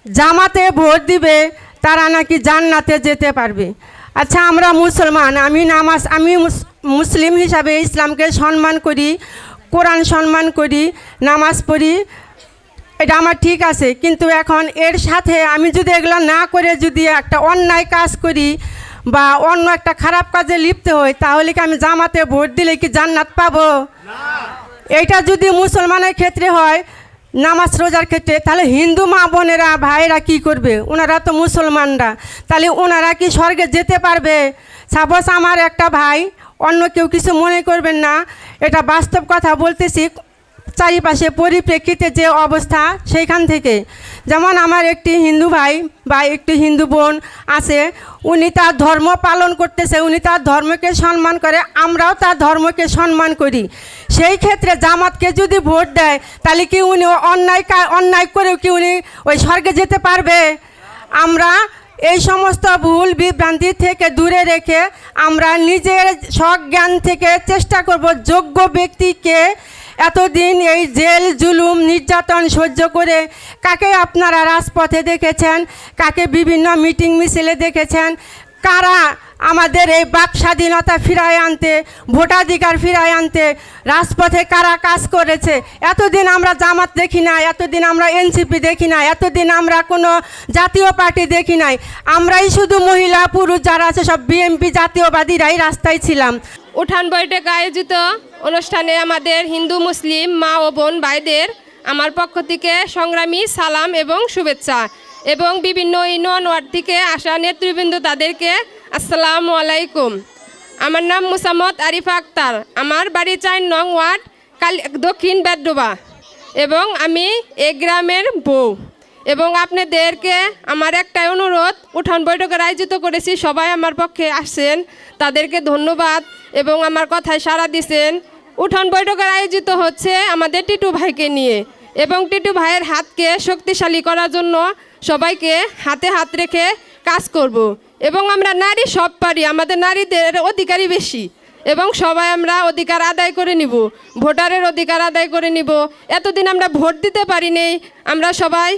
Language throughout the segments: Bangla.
জামাতে ভোট দিবে তারা নাকি জান্নাতে যেতে পারবে। আচ্ছা, আমরা মুসলমান, আমি মুসলিম হিসাবে ইসলামকে সম্মান করি, কোরআন সম্মান করি, নামাজ পড়ি, এটা আমার ঠিক আছে। কিন্তু এখন এর সাথে আমি যদি এগুলো না করে যদি একটা অন্যায় কাজ করি বা অন্য একটা খারাপ কাজে লিপ্ত হই, তাহলে কি আমি জামাতে ভোট দিলে কি জান্নাত পাবো? এইটা যদি মুসলমানের ক্ষেত্রে হয়, নামাজ রোজার ক্ষেত্রে, তাহলে হিন্দু মা বোনেরা ভাইরা কি করবে? ওনারা তো মুসলমানরা, তাহলে ওনারা কি স্বর্গে যেতে পারবে? সাপোজ আমার একটা ভাই, অন্য কেউ কিছু মনে করবেন না, এটা বাস্তব কথা বলতেছি, চারিপাশে পরিপ্রেক্ষিতে যে অবস্থা সেইখান থেকে। যেমন আমার একটি হিন্দু ভাই বা একটি হিন্দু বোন আছে, উনি তার ধর্ম পালন করতেছে, উনি তার ধর্মকে সম্মান করে, আমরাও তার ধর্মকে সম্মান করি। সেই ক্ষেত্রে জামাতকে যদি ভোট দেয়, তাহলে কি উনি অন্যায় করেও কি উনি ওই স্বর্গে যেতে পারবে? আমরা এই সমস্ত ভুল বিভ্রান্তি থেকে দূরে রেখে আমরা নিজের সজ্ঞান থেকে চেষ্টা করব যোগ্য ব্যক্তিকে। এতদিন এই জেল জুলুম নির্যাতন সহ্য করে কাকে আপনারা রাজপথে দেখেছেন, কাকে বিভিন্ন মিটিং মিছিলে দেখেছেন, কারা আমাদের এই বাক স্বাধীনতা ফিরায় আনতে, ভোটাধিকার ফিরায় আনতে রাজপথে কারা কাজ করেছে? এতদিন আমরা জামাত দেখি না, এতদিন আমরা এনসিপি দেখি না, এতদিন আমরা কোনো জাতীয় পার্টি দেখি নাই। আমরাই শুধু মহিলা পুরুষ যারা আছে সব বিএনপি জাতীয়বাদীরাই রাস্তায় ছিলাম। উঠান বৈঠক আয়োজিত অনুষ্ঠানে আমাদের হিন্দু মুসলিম মা ও বোন ভাইদের আমার পক্ষ থেকে সংগ্রামী সালাম এবং শুভেচ্ছা, এবং বিভিন্ন ইউনিয়ন ওয়ার্ড থেকে আসা নেতৃবৃন্দ তাদেরকে আসসালামু আলাইকুম। আমার নাম মুসাম্মদ আরিফা আক্তার, আমার বাড়ি 4 নং ওয়ার্ড দক্ষিণ বেডডোবা, এবং আমি এই গ্রামের বউ। এবং আপনাদেরকে আমার একটাই অনুরোধ, উঠান বৈঠকের আয়োজিত করেছি, সবাই আমার পক্ষে আসছেন, তাদেরকে ধন্যবাদ এবং আমার কথায় সাড়া দিছেন। উঠান বৈঠকের আয়োজিত হচ্ছে আমাদের টিটু ভাইকে নিয়ে, এবং টিটু ভাইয়ের হাতকে শক্তিশালী করার জন্য সবাইকে হাতে হাত রেখে কাজ করব। এবং আমরা নারী সব পারি, আমাদের নারীদের অধিকারই বেশি, এবং সবাই আমরা অধিকার আদায় করে নিব, ভোটারের অধিকার আদায় করে নিব। এতদিন আমরা ভোট দিতে পারি নেই, আমরা সবাই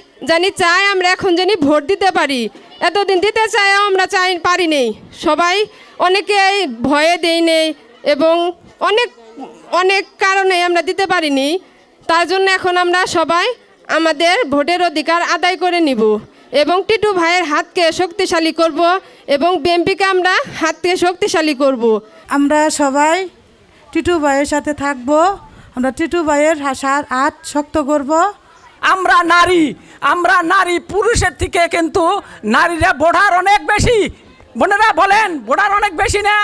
চাই আমরা এখন জানি ভোট দিতে পারি। এতদিন দিতে চাইও আমরা পারি নেই, সবাই অনেকেই ভয়ে দেই নেই, এবং অনেক কারণে আমরা দিতে পারিনি। তার জন্য এখন আমরা সবাই আমাদের ভোটের অধিকার আদায় করে নিব, এবং টিটু ভাইয়ের হাতকে শক্তিশালী করব, এবং বিএনপিকে আমরা হাতকে শক্তিশালী করব। আমরা সবাই টিটু ভাইয়ের সাথে থাকব, আমরা টিটু ভাইয়ের হাত শক্ত করব। আমরা নারী পুরুষের থেকে কিন্তু নারীরা ভোটার অনেক বেশি। বোনেরা বলেন, ভোটার অনেক বেশি না?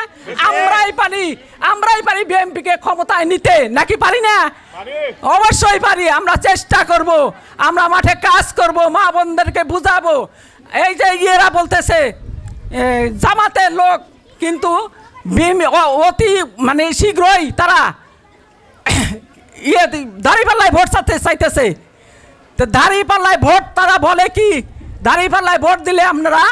আমরাই পারি বিএনপিকে ক্ষমতায় নিতে, নাকি পারি না? অবশ্যই পারি। আমরা চেষ্টা করব, আমরা মাঠে কাজ করব, মা বোনদেরকে বুঝাবো। এই যে ইয়েরা বলতেছে জামাতের লোক, কিন্তু অতি শীঘ্রই তারা দাঁড়িপাল্লায় ভোট চাইতেছে। তো দাঁড়িপাল্লায় ভোট তারা বলে কি, দাঁড়িপাল্লায় ভোট দিলে আপনারা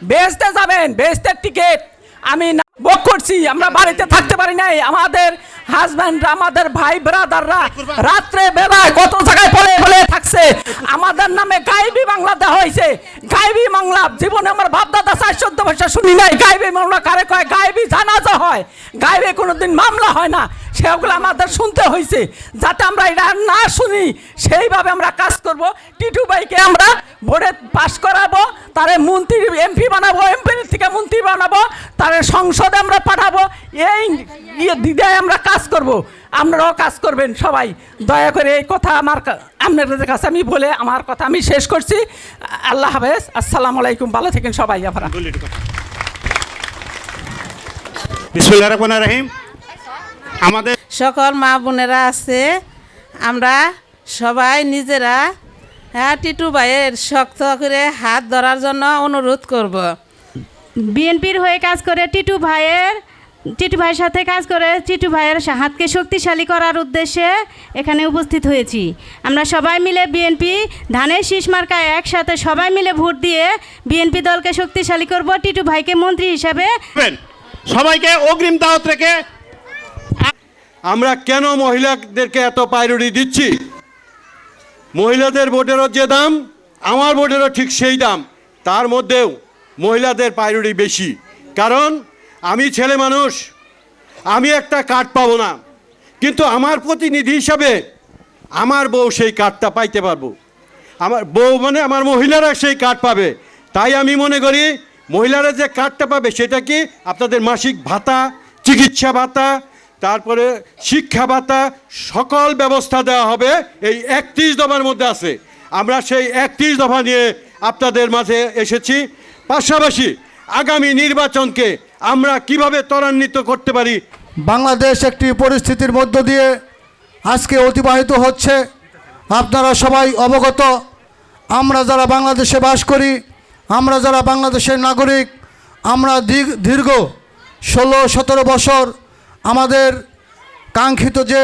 বেহেশতে যাবেন, বেহেশতের টিকিট আমি বুক করছি। আমরা বাড়িতে থাকতে পারি নাই, আমাদের হাজব্যান্ডরা, আমাদের ভাই ব্রাদাররা রাত্রে বেলায় কত জায়গায় বলে থাকছে, আমাদের নামে গাইবি মামলা দেওয়া হয়েছে। গাইবি মামলা জীবনে আমার বাপদাদা 4-14 বছর শুনি নাই। গাইবি মামলা কারে কয়? গাইবি জানাজা হয়, গাইবি কোনোদিন মামলা হয় না। সেগুলো আমাদের শুনতে হয়েছে। যাতে আমরা এটা না শুনি সেইভাবে আমরা কাজ করব। টিটু ভাইকে আমরা ভোটে পাস করাবো, তারে মন্ত্রী এমপি বানাবো, এমপির থেকে মন্ত্রী বানাবো, তারে সংসদে আমরা পাঠাবো। এই দিদায় আমরা কাজ করব, আপনারাও কাজ করবেন সবাই। দয়া করে এই কথা আপনাদের কাছে আমি বলে আমার কথা আমি শেষ করছি। আল্লাহ হাফেজ, আসসালামু আলাইকুম, ভালো থাকেন সবাই। আপনারা বিসমিল্লাহির রহমানির রহিম। আমাদের সকল মা বোনেরা আছে, আমরা সবাই নিজেরা টিটু ভাইয়ের শক্ত করে হাত ধরার জন্য অনুরোধ করব। বিএনপির হয়ে কাজ করে টিটু ভাইয়ের সাথে কাজ করে টিটু ভাইয়ের হাতকে শক্তিশালী করার উদ্দেশ্যে এখানে উপস্থিত হয়েছি। আমরা সবাই মিলে বিএনপি ধানের শীষ মার্কায় একসাথে সবাই মিলে ভোট দিয়ে বিএনপি দলকে শক্তিশালী করব, টিটু ভাইকে মন্ত্রী হিসাবে। সবাইকে অগ্রিম দাওয়াত রেখে আমরা কেন মহিলাদেরকে এত প্রায়োরিটি দিচ্ছি? মহিলাদের ভোটেরও যে দাম, আমার ভোটেরও ঠিক সেই দাম, তার মধ্যেও মহিলাদের প্রায়োরিটি বেশি। কারণ আমি ছেলে মানুষ, আমি একটা কার্ড পাবো না, কিন্তু আমার প্রতিনিধি হিসাবে আমার বউ সেই কার্ডটা পাইতে পারবো। আমার বউ মানে আমার মহিলারা সেই কার্ড পাবে। তাই আমি মনে করি মহিলারা যে কার্ডটা পাবে সেটা কি আপনাদের মাসিক ভাতা, চিকিৎসা ভাতা, তারপরে শিক্ষা ভাতা, সকল ব্যবস্থা দেওয়া হবে এই 31 দফার মধ্যে আছে। আমরা সেই 31 দফা নিয়ে আপনাদের মাঝে এসেছি। পাশাপাশি আগামী নির্বাচনকে আমরা কিভাবে ত্বরান্বিত করতে পারি। বাংলাদেশ একটি পরিস্থিতির মধ্য দিয়ে আজকে অতিবাহিত হচ্ছে, আপনারা সবাই অবগত। আমরা যারা বাংলাদেশে বাস করি, আমরা যারা বাংলাদেশের নাগরিক, আমরা দীর্ঘ 16-17 বছর আমাদের কাঙ্ক্ষিত যে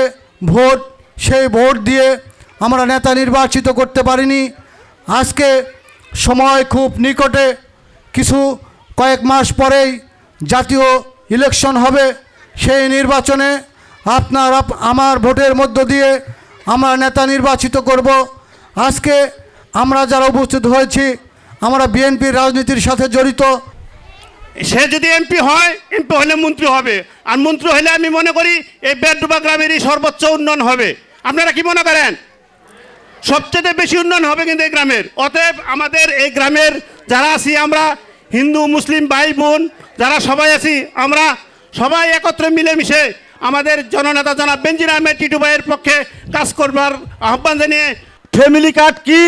ভোট, সেই ভোট দিয়ে আমরা নেতা নির্বাচিত করতে পারিনি। আজকে সময় খুব নিকটে, কয়েক মাস পরেই জাতীয় ইলেকশন হবে। সেই নির্বাচনে আমার ভোটের মধ্য দিয়ে আমরা নেতা নির্বাচিত করব। আজকে আমরা যারা উপস্থিত হয়েছি, আমরা বিএনপির রাজনীতির সাথে জড়িত। সে যদি এমপি হয়, এমপি হলে মন্ত্রী হবে, আর মন্ত্রী হলে আমি মনে করি এই বেডডুবা গ্রামেরই সর্বোচ্চ উন্নয়ন হবে। আপনারা কি মনে করেন? সবচেয়ে বেশি উন্নয়ন হবে কিন্তু এই গ্রামের। অতএব আমাদের এই গ্রামের যারা আছি, আমরা হিন্দু মুসলিম ভাই বোন যারা সবাই আছি, আমরা সবাই একত্রে মিলেমিশে আমাদের জননেতা জনাব বেনজির আহমেদ টিটু ভাইয়ের পক্ষে কাজ করবার আহ্বান জানিয়ে। ফ্যামিলি কার্ড কি,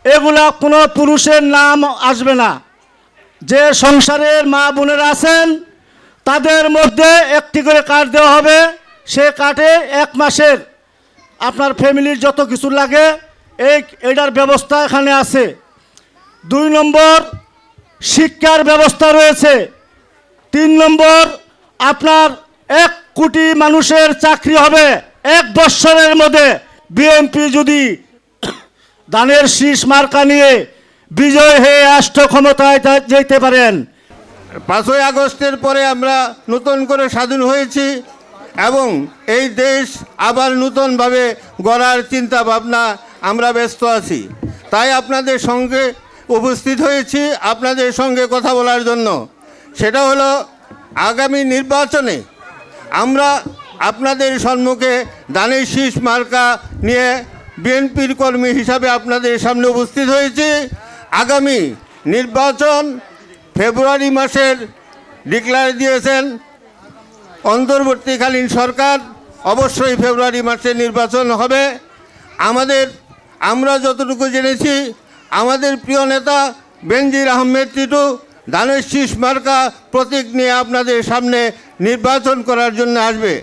এগুলা কোনো পুরুষের নাম আসবে না। যে সংসারের মা বোনেরা আছেন তাদের মধ্যে একটি করে কার্ড দেওয়া হবে। সে কার্ডে 1 মাসের আপনার ফ্যামিলির যত কিছু লাগে এইটার ব্যবস্থা এখানে আছে। 2 নম্বর, শিক্ষার ব্যবস্থা রয়েছে। 3 নম্বর, আপনার 1 কোটি মানুষের চাকরি হবে 1 বৎসরের মধ্যে। বিএনপি যদি ধানের শীষ মার্কা নিয়ে বিজয় হয়ে রাষ্ট্র ক্ষমতায় যেতে পারেন। 5ই আগস্টের পরে আমরা নতুন করে স্বাধীন হয়েছি এবং এই দেশ আবার নতুনভাবে গড়ার চিন্তা ভাবনা আমরা ব্যস্ত আছি। তাই আপনাদের সঙ্গে উপস্থিত হয়েছি আপনাদের সঙ্গে কথা বলার জন্য। সেটা হলো আগামী নির্বাচনে আমরা আপনাদের সম্মুখে ধানের শীষ মার্কা নিয়ে বিএনপির কর্মী হিসাবে আপনাদের সামনে উপস্থিত হয়েছি। আগামী নির্বাচন ফেব্রুয়ারি মাসের ডিক্লেয়ার দিয়েছেন অন্তর্বর্তীকালীন সরকার। অবশ্যই ফেব্রুয়ারি মাসে নির্বাচন হবে। আমরা যতটুকু জেনেছি আমাদের প্রিয় নেতা বেনজির আহমেদ টিটু ধানের শীষ মার্কা প্রতীক নিয়ে আপনাদের সামনে নির্বাচন করার জন্য আসবে।